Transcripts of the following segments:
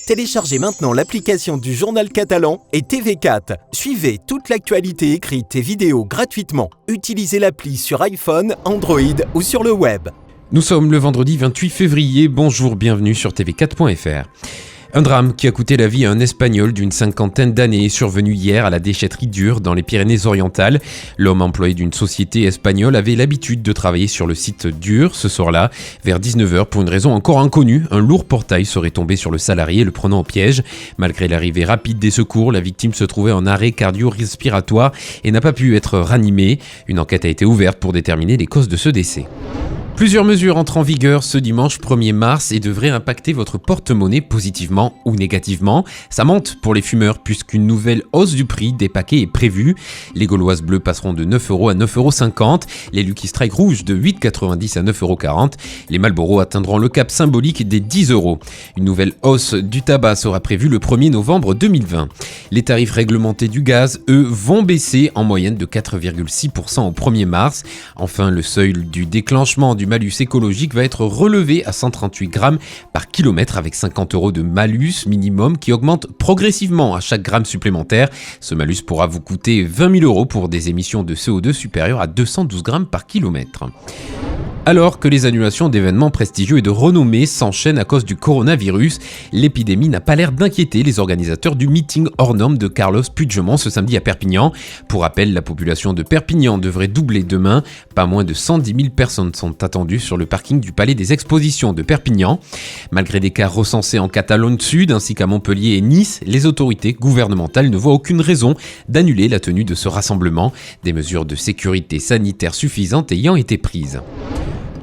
Téléchargez maintenant l'application du Journal Catalan et TV4. Suivez toute l'actualité écrite et vidéo gratuitement. Utilisez l'appli sur iPhone, Android ou sur le web. Nous sommes le vendredi 28 février. Bonjour, bienvenue sur tv4.fr. Un drame qui a coûté la vie à un Espagnol d'une cinquantaine d'années est survenu hier à la déchetterie Durs dans les Pyrénées-Orientales. L'homme employé d'une société espagnole avait l'habitude de travailler sur le site Durs. Ce soir-là, vers 19h, pour une raison encore inconnue, un lourd portail serait tombé sur le salarié, le prenant au piège. Malgré l'arrivée rapide des secours, la victime se trouvait en arrêt cardio-respiratoire et n'a pas pu être ranimée. Une enquête a été ouverte pour déterminer les causes de ce décès. Plusieurs mesures entrent en vigueur ce dimanche 1er mars et devraient impacter votre porte-monnaie positivement ou négativement. Ça monte pour les fumeurs puisqu'une nouvelle hausse du prix des paquets est prévue. Les Gauloises bleues passeront de 9€ à 9,50€, les Lucky Strike rouges de 8,90€ à 9,40€, les Marlboro atteindront le cap symbolique des 10€. Une nouvelle hausse du tabac sera prévue le 1er novembre 2020. Les tarifs réglementés du gaz, eux, vont baisser en moyenne de 4,6% au 1er mars. Enfin, le seuil du déclenchement du malus écologique va être relevé à 138 grammes par kilomètre avec 50€ de malus minimum qui augmente progressivement à chaque gramme supplémentaire. Ce malus pourra vous coûter 20 000 € pour des émissions de CO2 supérieures à 212 grammes par kilomètre. Alors que les annulations d'événements prestigieux et de renommée s'enchaînent à cause du coronavirus, l'épidémie n'a pas l'air d'inquiéter les organisateurs du meeting hors norme de Carlos Puigdemont ce samedi à Perpignan. Pour rappel, la population de Perpignan devrait doubler demain. Pas moins de 110 000 personnes sont attendues sur le parking du Palais des Expositions de Perpignan. Malgré des cas recensés en Catalogne Sud ainsi qu'à Montpellier et Nice, les autorités gouvernementales ne voient aucune raison d'annuler la tenue de ce rassemblement, des mesures de sécurité sanitaire suffisantes ayant été prises.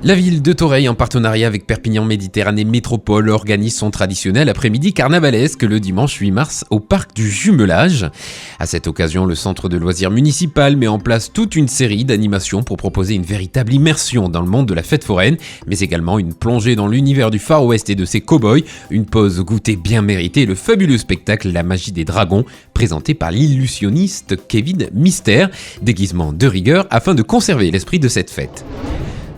La ville de Toreil, en partenariat avec Perpignan Méditerranée Métropole, organise son traditionnel après-midi carnavalesque le dimanche 8 mars au parc du Jumelage. À cette occasion, le centre de loisirs municipal met en place toute une série d'animations pour proposer une véritable immersion dans le monde de la fête foraine, mais également une plongée dans l'univers du Far West et de ses cow-boys, une pause goûter bien méritée et le fabuleux spectacle La Magie des Dragons, présenté par l'illusionniste Kevin Mystère, déguisement de rigueur afin de conserver l'esprit de cette fête.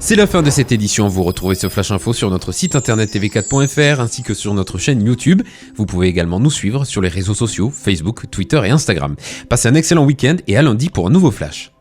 C'est la fin de cette édition. Vous retrouvez ce Flash Info sur notre site internet tv4.fr ainsi que sur notre chaîne YouTube. Vous pouvez également nous suivre sur les réseaux sociaux, Facebook, Twitter et Instagram. Passez un excellent week-end et à lundi pour un nouveau Flash.